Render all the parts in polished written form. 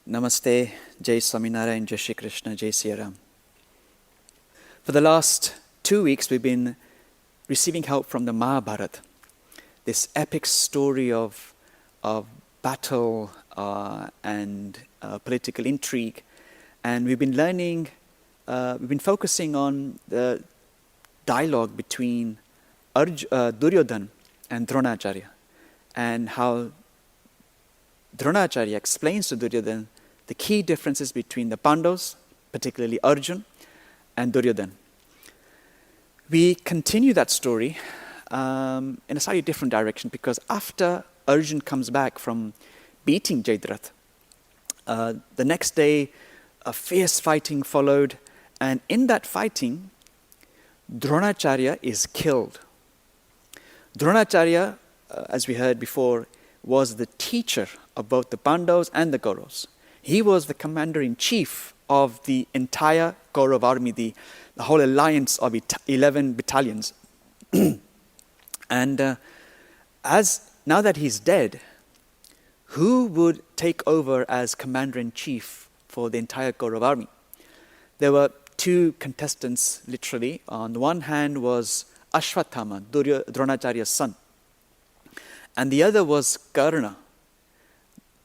Namaste, Jai Swaminarayan, Jai Shri Krishna, Jai Siya Ram. For the last 2 weeks, we've been receiving help from the Mahabharat, this epic story of battle and political intrigue. And we've been learning, we've been focusing on the dialogue between Duryodhana and Dronacharya, and how Dronacharya explains to Duryodhana the key differences between the Pandavas, particularly Arjun and Duryodhana. We continue that story in a slightly different direction, because after Arjun comes back from beating Jayadratha, the next day a fierce fighting followed, and in that fighting Dronacharya is killed. Dronacharya, as we heard before, was the teacher of both the Pandavas and the Kauravas. He was the commander-in-chief of the entire Kaurav army, the whole alliance of 11 battalions. And now that he's dead, who would take over as commander-in-chief for the entire Kaurav army? There were two contestants, literally. On the one hand was Ashwathama, Dronacharya's son. And the other was Karna,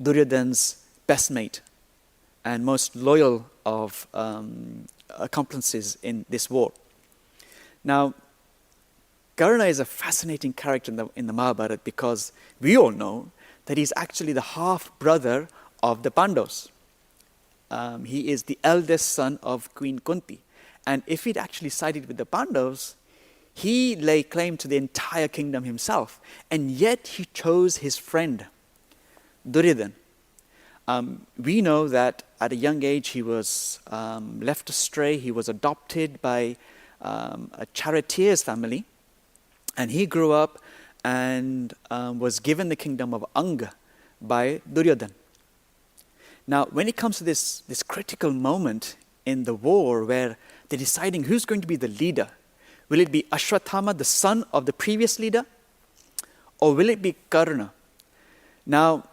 Duryodhana's best mate and most loyal of accomplices in this war. Now, Karna is a fascinating character in the Mahabharata, because we all know that he's actually the half-brother of the Pandavas. He is the eldest son of Queen Kunti. And if he'd actually sided with the Pandavas, he lay claim to the entire kingdom himself. And yet he chose his friend, Duryodhana. We know that at a young age he was left astray. He was adopted by a charioteer's family. And he grew up and was given the kingdom of Anga by Duryodhana. Now, when it comes to this critical moment in the war where they're deciding who's going to be the leader, will it be Ashwathama, the son of the previous leader, or will it be Karna? Now,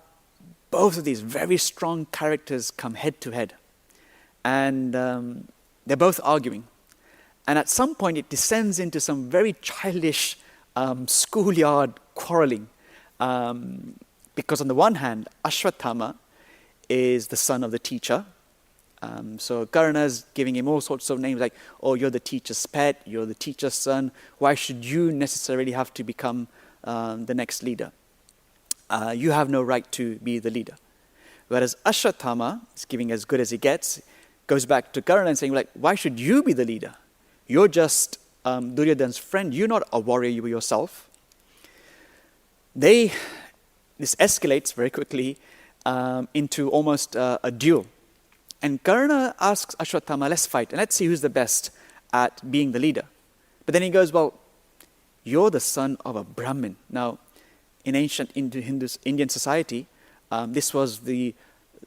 both of these very strong characters come head to head, and they're both arguing. And at some point it descends into some very childish schoolyard quarreling, because on the one hand, Ashwathama is the son of the teacher. So Karna's giving him all sorts of names like, oh, you're the teacher's pet, you're the teacher's son, why should you necessarily have to become the next leader? You have no right to be the leader. Whereas Ashwathama is giving as good as he gets, goes back to Karna and saying, like, why should you be the leader? You're just Duryodhana's friend, you're not a warrior yourself. This escalates very quickly into almost a duel. And Karna asks Ashwathama, let's fight, and let's see who's the best at being the leader. But then he goes, well, you're the son of a Brahmin. Now, in ancient Indian society, this was the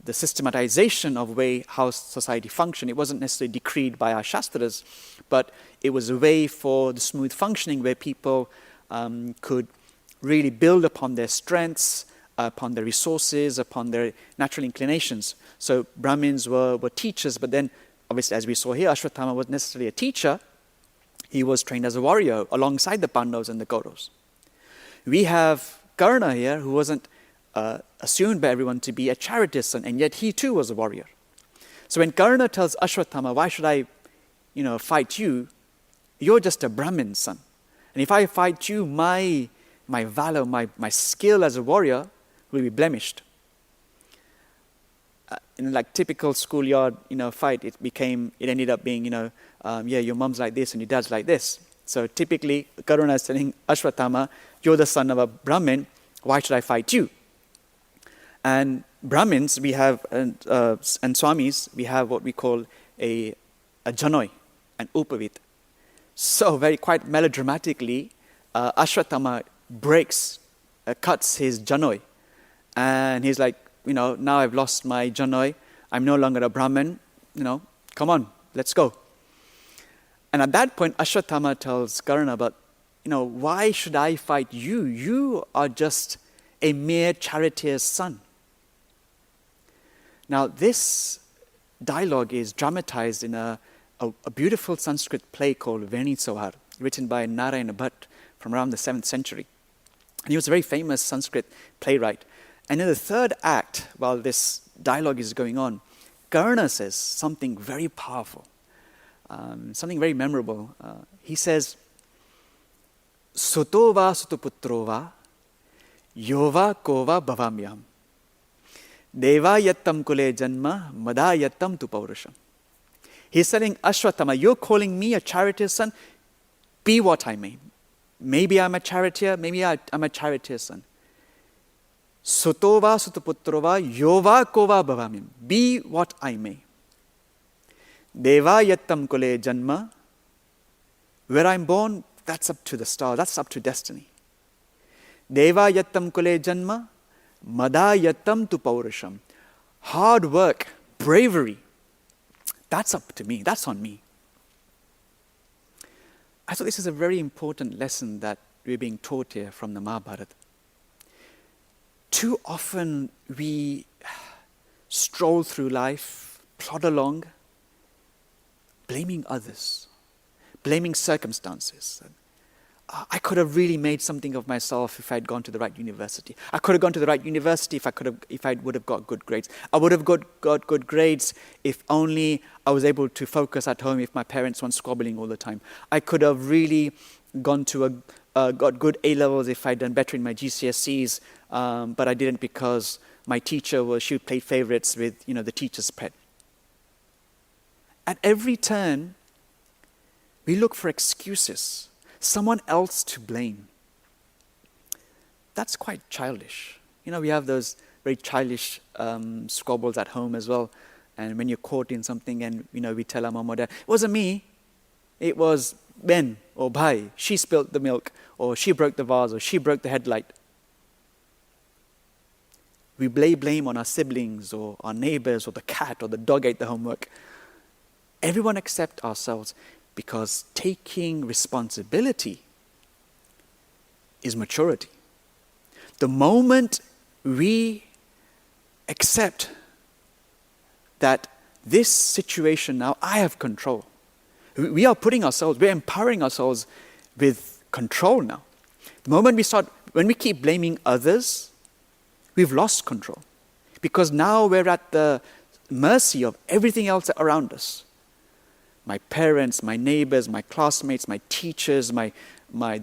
systematization of how society functioned. It wasn't necessarily decreed by our Shastras, but it was a way for the smooth functioning where people could really build upon their strengths, upon their resources, upon their natural inclinations. So Brahmins were teachers, but then, obviously, as we saw here, Ashwathama wasn't necessarily a teacher. He was trained as a warrior alongside the Pandavas and the Kauravas. We have Karna here, who wasn't assumed by everyone to be a charioteer's son, and yet he too was a warrior. So when Karna tells Ashwathama, why should I fight you? You're just a Brahmin son. And if I fight you, my valor, my skill as a warrior will be blemished. In like typical schoolyard, fight, it ended up being, your mom's like this and your dad's like this. So typically, Karna is telling Ashwathama, you're the son of a Brahmin, why should I fight you? And Brahmins, we have, and Swamis, we have what we call a janoi, an upavit. So quite melodramatically, Ashwathama cuts his janoi. And he's like, now I've lost my janoi, I'm no longer a Brahmin, come on, let's go. And at that point, Ashwathama tells Karna, but, why should I fight you? You are just a mere charioteer's son. Now, this dialogue is dramatized in a beautiful Sanskrit play called Veni Sohar, written by Narayana Bhatt from around the 7th century. And he was a very famous Sanskrit playwright. And in the third act, while this dialogue is going on, Karna says something very powerful, something very memorable. He says, Suto va sutuputro va, yova kova bhavamyam, deva yattam kule janma, mada yattam tu paurasham. He's telling Ashwatthama, you're calling me a charioteer's son, be what I may. Maybe I'm a charioteer, maybe I'm a charioteer's son. Sutova sutuputrova yova kova bhavamyam. Be what I may. Deva yattam kule janma. Where I'm born, that's up to the star, that's up to destiny. Deva yattam kule janma. Mada yattam tu paurasham. Hard work, bravery, that's up to me, that's on me. I thought this is a very important lesson that we're being taught here from the Mahabharat. Too often we stroll through life, plod along, blaming others, blaming circumstances. I could have really made something of myself if I'd gone to the right university. I could have gone to the right university if I would have got good grades. I would have got good grades if only I was able to focus at home if my parents weren't squabbling all the time. I could have really got good A-levels if I'd done better in my GCSEs, but I didn't because my teacher she played favorites with the teacher's pet. At every turn, we look for excuses. Someone else to blame. That's quite childish. We have those very childish squabbles at home as well. And when you're caught in something and, we tell our mom or dad, it wasn't me, it was Ben or Bhai. She spilt the milk, or she broke the vase, or she broke the headlight. We lay blame on our siblings or our neighbors or the cat or the dog ate the homework. Everyone except ourselves. Because taking responsibility is maturity. The moment we accept that this situation now, I have control. We are we're empowering ourselves with control now. The moment when we keep blaming others, we've lost control. Because now we're at the mercy of everything else around us. My parents, my neighbors, my classmates, my teachers, the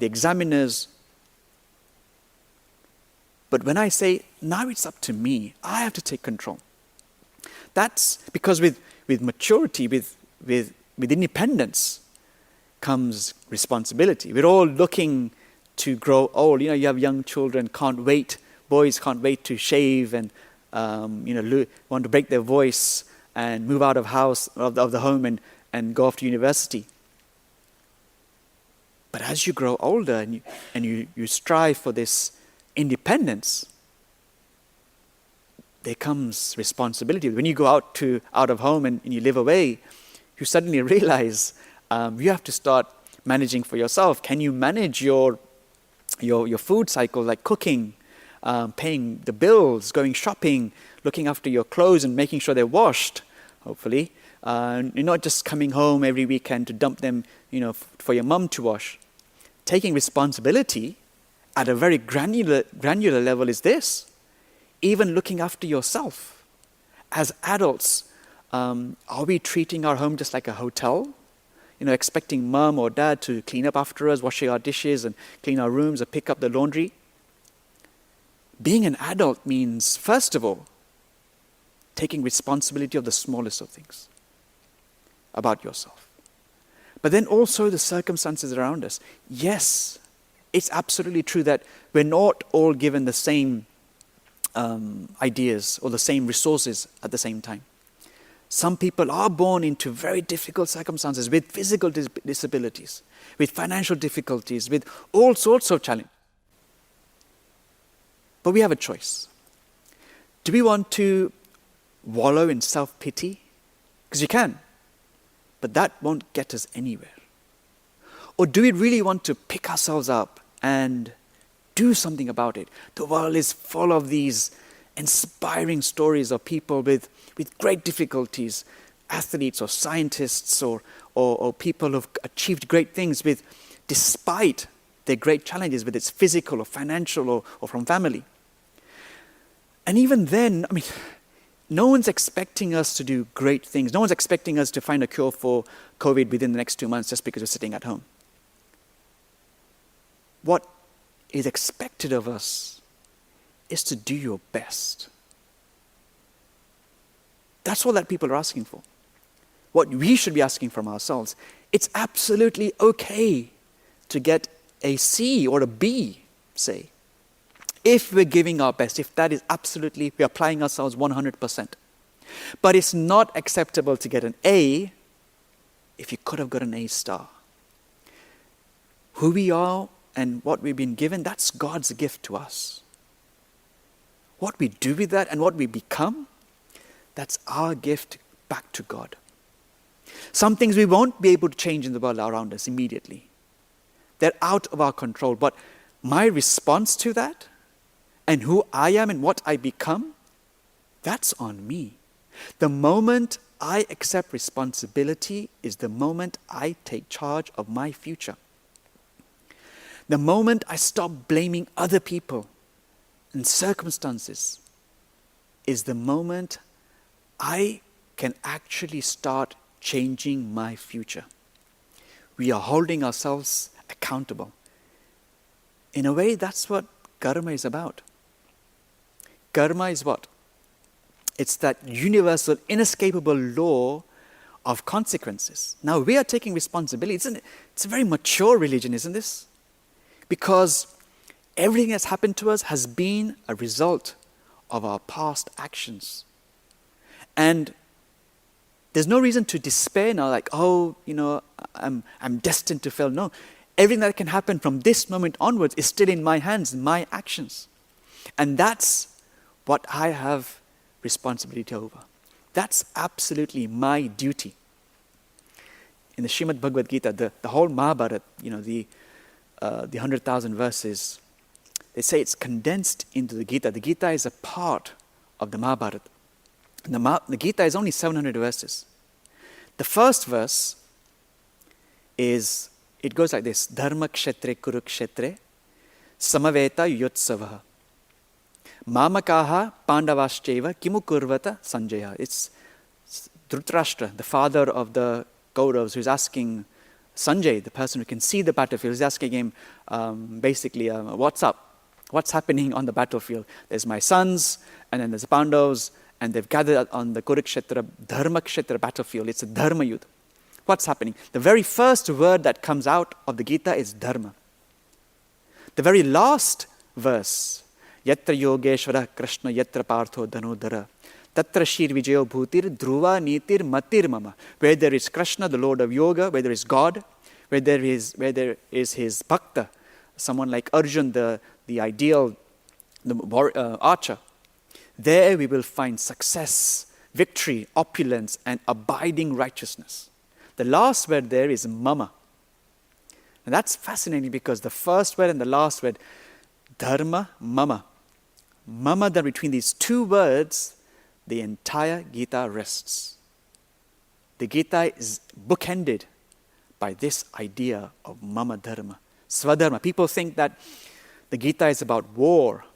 examiners. But when I say, now it's up to me, I have to take control. That's because with maturity, with independence, comes responsibility. We're all looking to grow old. You have young children, boys can't wait to shave and want to break their voice and move out of the home and go off to university. But as you grow older and you strive for this independence, there comes responsibility. When you go out of home and you live away, you suddenly realize you have to start managing for yourself. Can you manage your food cycle, like cooking, paying the bills, going shopping, looking after your clothes and making sure they're washed, hopefully. You're not just coming home every weekend to dump them, for your mum to wash. Taking responsibility at a very granular level is this. Even looking after yourself. As adults, are we treating our home just like a hotel? Expecting mum or dad to clean up after us, washing our dishes and clean our rooms or pick up the laundry? Being an adult means, first of all, taking responsibility of the smallest of things about yourself. But then also the circumstances around us. Yes, it's absolutely true that we're not all given the same ideas or the same resources at the same time. Some people are born into very difficult circumstances with physical disabilities, with financial difficulties, with all sorts of challenges. But we have a choice. Do we want to wallow in self-pity? Because you can. But that won't get us anywhere. Or do we really want to pick ourselves up and do something about it? The world is full of these inspiring stories of people with with great difficulties, athletes or scientists or people who've achieved great things despite their great challenges, whether it's physical or financial or from family. And even then, no one's expecting us to do great things. No one's expecting us to find a cure for COVID within the next 2 months just because we're sitting at home. What is expected of us is to do your best. That's all that people are asking for. What we should be asking from ourselves. It's absolutely okay to get a C or a B, say, if we're giving our best, if that is absolutely, we're applying ourselves 100%. But it's not acceptable to get an A if you could have got an A star. Who we are and what we've been given, that's God's gift to us. What we do with that and what we become, that's our gift back to God. Some things we won't be able to change in the world around us immediately. They're out of our control. But my response to that and who I am and what I become, that's on me. The moment I accept responsibility is the moment I take charge of my future. The moment I stop blaming other people and circumstances is the moment I can actually start changing my future. We are holding ourselves accountable. In a way, that's what karma is about. Karma is what? It's that universal, inescapable law of consequences. Now, we are taking responsibility. It's a very mature religion, isn't this? Because everything that's happened to us has been a result of our past actions. And there's no reason to despair now, like, I'm destined to fail. No, everything that can happen from this moment onwards is still in my hands, my actions. And that's what I have responsibility over. That's absolutely my duty. In the Srimad Bhagavad Gita, the whole Mahabharat, the 100,000 verses, they say it's condensed into the Gita. The Gita is a part of the Mahabharat. The Gita is only 700 verses. The first verse it goes like this: Dharma kshetre kurukshetre samaveta yotsavaha mamakaha pandavascheva kimu kurvata sanjaya. It's Dhritarashtra, the father of the Kauravas, who's asking Sanjay, the person who can see the battlefield, is asking him what's up? What's happening on the battlefield? There's my sons, and then there's the Pandavas, and they've gathered on the Kurukshetra, Dharma Kshetra battlefield. It's a Dharma Yudh. What's happening? The very first word that comes out of the Gita is Dharma. The very last verse, Yatra Yogeshwara Krishna Yatra Partho Dhanodhara Tatra Shir Vijayo Bhutir Dhruva Nitir Matir Mama. Where there is Krishna, the Lord of Yoga, where there is God, where there is his Bhakta, someone like Arjun, the ideal archer, there we will find success, victory, opulence, and abiding righteousness. The last word there is Mama. And that's fascinating because the first word and the last word, Dharma, Mama. Mama, then between these two words, the entire Gita rests. The Gita is bookended by this idea of Mama Dharma, Swadharma. People think that the Gita is about war.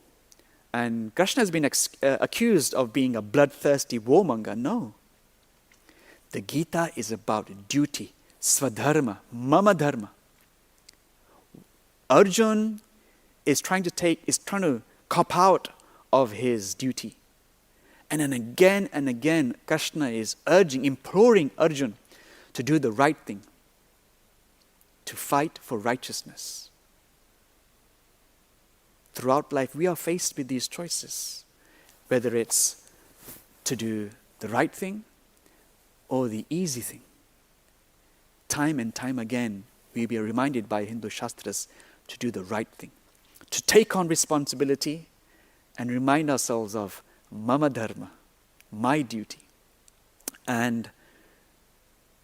And Krishna has been accused of being a bloodthirsty warmonger. No. The Gita is about duty, Swadharma, Mama Dharma. Arjun is trying to cop out of his duty. And then again and again, Krishna is imploring Arjun to do the right thing, to fight for righteousness. Throughout life, we are faced with these choices, whether it's to do the right thing or the easy thing. Time and time again, we be reminded by Hindu Shastras to do the right thing, to take on responsibility and remind ourselves of Mama Dharma, my duty. And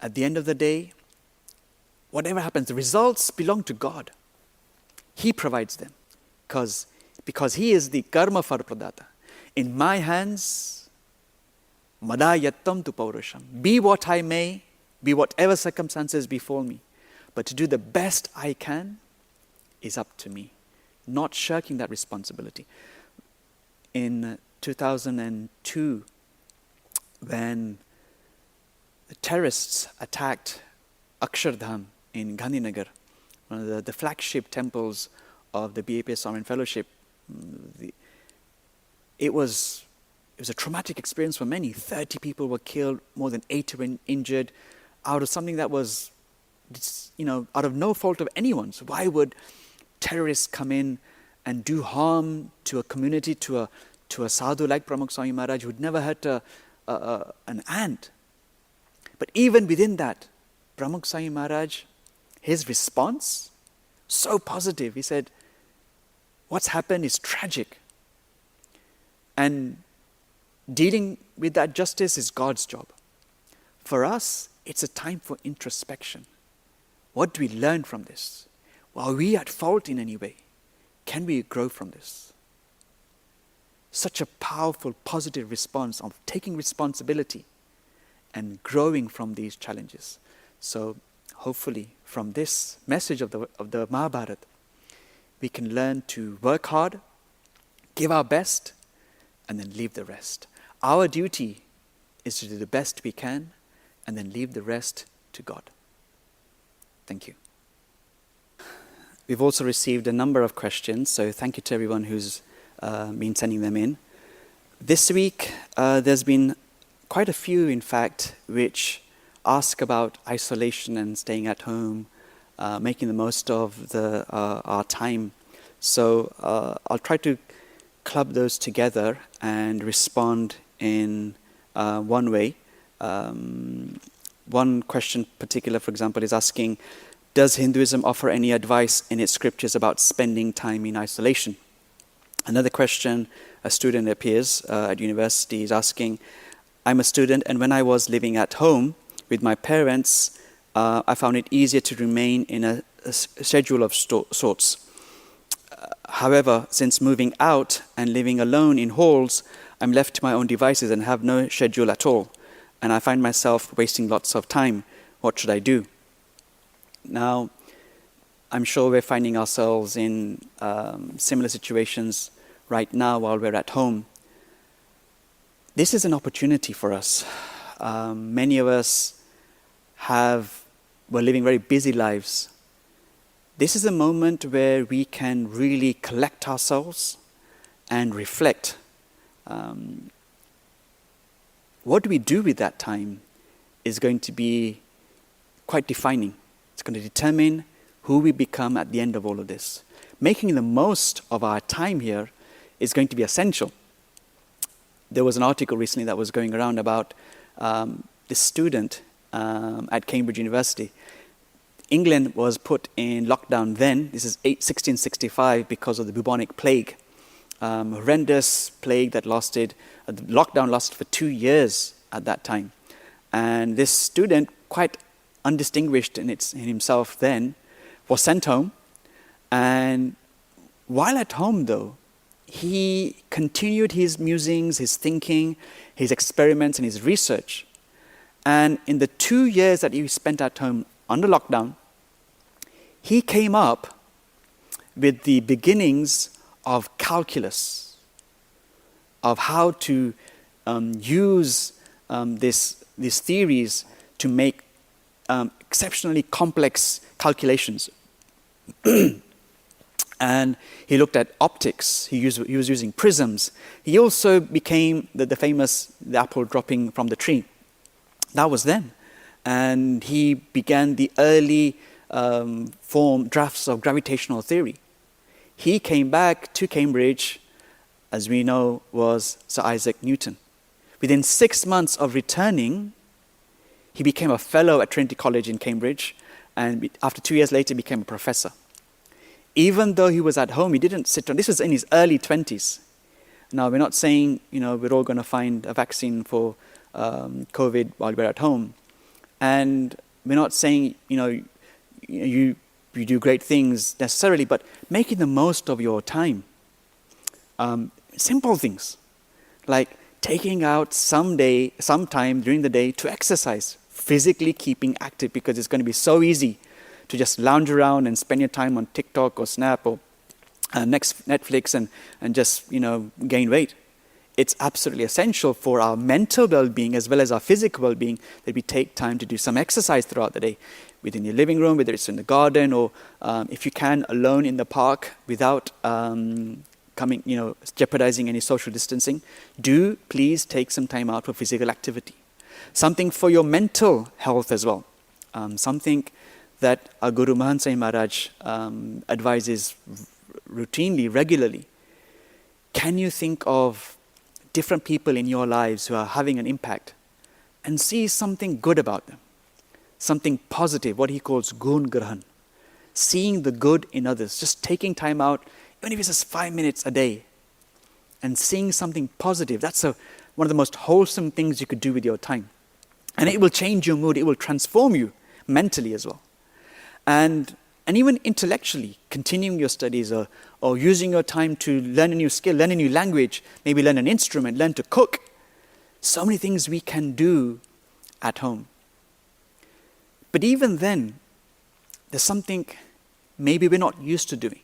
at the end of the day, whatever happens, the results belong to God. He provides them because He is the karma far pradata. In my hands, Mada yattam tu paurusham. Be what I may, be whatever circumstances befall me. But to do the best I can is up to me. Not shirking that responsibility. In 2002, when the terrorists attacked Akshardham in Gandhinagar, one of the flagship temples of the Paramtattva Swami Fellowship, it was a traumatic experience for many. 30 people were killed, more than 80 were injured, out of something that was, out of no fault of anyone's. Why would terrorists come in and do harm to a community, to a sadhu like Paramtattva Swami Maharaj, who'd never hurt an ant? But even within that, Paramtattva Swami Maharaj, his response, so positive. He said, what's happened is tragic. And dealing with that justice is God's job. For us, it's a time for introspection. What do we learn from this? Are we at fault in any way? Can we grow from this? Such a powerful, positive response of taking responsibility and growing from these challenges. So hopefully from this message of the Mahabharat, we can learn to work hard, give our best, and then leave the rest. Our duty is to do the best we can and then leave the rest to God. Thank you. We've also received a number of questions, so thank you to everyone who's been sending them in. This week, there's been quite a few, in fact, which ask about isolation and staying at home, making the most of our time. So I'll try to club those together and respond in one way. One question particular, for example, is asking, does Hinduism offer any advice in its scriptures about spending time in isolation? Another question, a student appears at university is asking, I'm a student and when I was living at home with my parents, I found it easier to remain in a schedule of sorts. However, since moving out and living alone in halls, I'm left to my own devices and have no schedule at all. And I find myself wasting lots of time. What should I do? Now, I'm sure we're finding ourselves in similar situations right now while we're at home. This is an opportunity for us. Many of us were living very busy lives. This is a moment where we can really collect ourselves and reflect. What do we do with that time is going to be quite defining. It's going to determine who we become at the end of all of this. Making the most of our time here is going to be essential. There was an article recently that was going around about this student at Cambridge University. England was put in lockdown then. This is 1665 because of the bubonic plague. Horrendous plague that lasted, the lockdown lasted for 2 years at that time. And this student, quite undistinguished in himself then, was sent home. And while at home though, he continued his musings, his thinking, his experiments and his research. And in the 2 years that he spent at home under lockdown, he came up with the beginnings of calculus, of how to use these theories to make exceptionally complex calculations. And he looked at optics. He was using prisms. He also became the famous apple dropping from the tree. That was then. And he began the early drafts of gravitational theory. He came back to Cambridge, as we know, was Sir Isaac Newton. Within 6 months of returning, he became a fellow at Trinity College in Cambridge, and after 2 years later, became a professor. Even though he was at home, he didn't sit on. This was in his early 20s. Now, we're not saying, we're all going to find a vaccine for COVID while we're at home. And we're not saying, you do great things necessarily, but making the most of your time. Simple things, like taking out some time during the day to exercise, physically keeping active, because it's going to be so easy to just lounge around and spend your time on TikTok or Snap or Netflix and just, gain weight. It's absolutely essential for our mental well-being as well as our physical well-being that we take time to do some exercise throughout the day, within your living room, whether it's in the garden or if you can, alone in the park without jeopardizing any social distancing. Do please take some time out for physical activity. Something for your mental health as well. Something that our Guru Mahant Sahi Maharaj advises routinely, regularly. Can you think of different people in your lives who are having an impact and see something good about them? Something positive, what he calls gun grahan. Seeing the good in others, just taking time out, even if it's just 5 minutes a day, and seeing something positive. That's one of the most wholesome things you could do with your time. And it will change your mood, it will transform you mentally as well. And even intellectually, continuing your studies or using your time to learn a new skill, learn a new language, maybe learn an instrument, learn to cook. So many things we can do at home. But even then, there's something maybe we're not used to doing.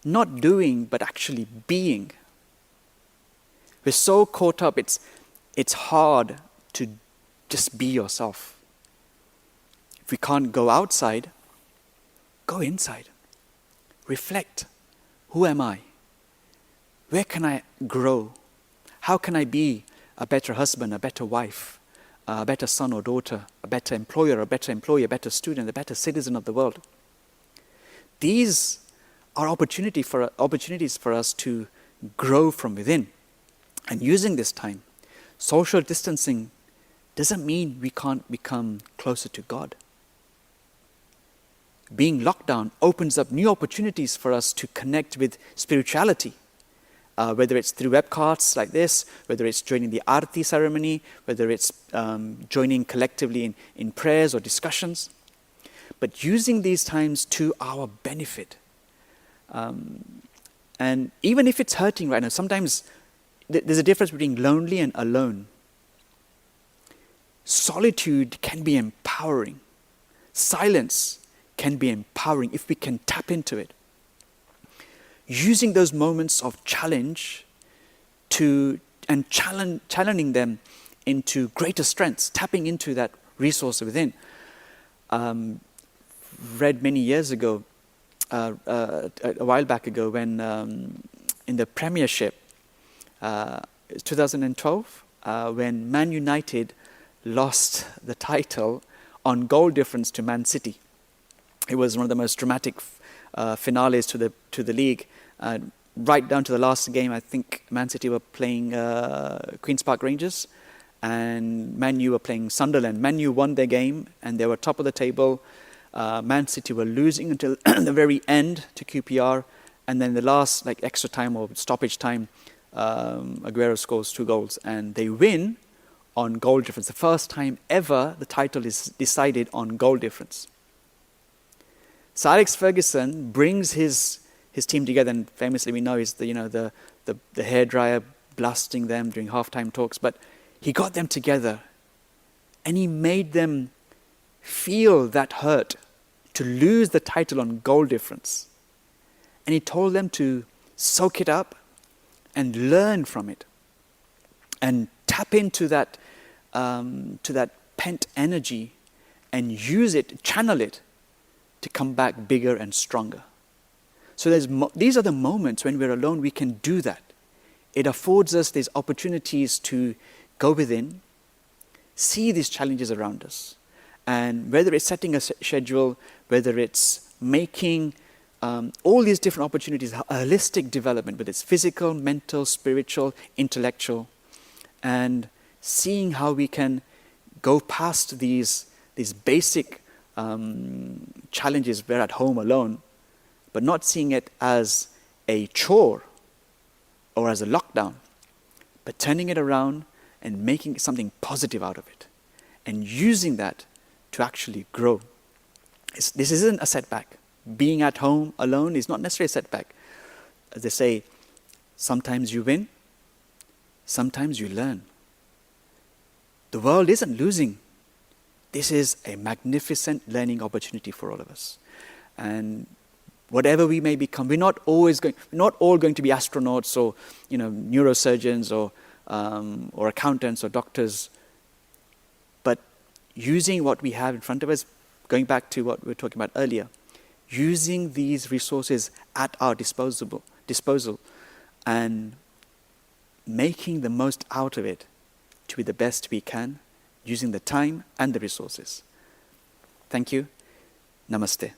Not doing, but actually being. We're so caught up, it's hard to just be yourself. If we can't go outside, go inside. Reflect. Who am I? Where can I grow? How can I be a better husband, a better wife, a better son or daughter, a better employer, a better employee, a better student, a better citizen of the world? These are opportunities for us to grow from within. And using this time, social distancing doesn't mean we can't become closer to God. Being locked down opens up new opportunities for us to connect with spirituality, whether it's through webcasts like this, whether it's joining the Aarti ceremony, whether it's joining collectively in prayers or discussions. But using these times to our benefit. And even if it's hurting right now, sometimes there's a difference between lonely and alone. Solitude can be empowering. Silence can be empowering if we can tap into it. Using those moments of challenge and challenging them into greater strengths, tapping into that resource within. Read many years ago, a while back ago, when in the Premiership, 2012, when Man United lost the title on goal difference to Man City. It was one of the most dramatic finales to the league. Right down to the last game, I think Man City were playing Queen's Park Rangers, and Man U were playing Sunderland. Man U won their game, and they were top of the table. Man City were losing until the very end to QPR, and then the last extra time or stoppage time, Aguero scores 2 goals, and they win on goal difference. The first time ever the title is decided on goal difference. Sir Alex Ferguson brings his team together, and famously we know is the hairdryer blasting them during halftime talks, but he got them together and he made them feel that hurt to lose the title on goal difference. And he told them to soak it up and learn from it and tap into that pent energy and use it, channel it to come back bigger and stronger. So these are the moments when we're alone, we can do that. It affords us these opportunities to go within, see these challenges around us. And whether it's setting a schedule, whether it's making all these different opportunities, holistic development, whether it's physical, mental, spiritual, intellectual, and seeing how we can go past these basic challenges. We're at home alone, but not seeing it as a chore or as a lockdown, but turning it around and making something positive out of it and using that to actually grow. This isn't a setback. Being at home alone is not necessarily a setback. As they say, sometimes you win, sometimes you learn. The world isn't losing. This is a magnificent learning opportunity for all of us. And whatever we may become, we're not all going to be astronauts or neurosurgeons or accountants or doctors. But using what we have in front of us, going back to what we were talking about earlier, using these resources at our disposal and making the most out of it to be the best we can, using the time and the resources. Thank you. Namaste.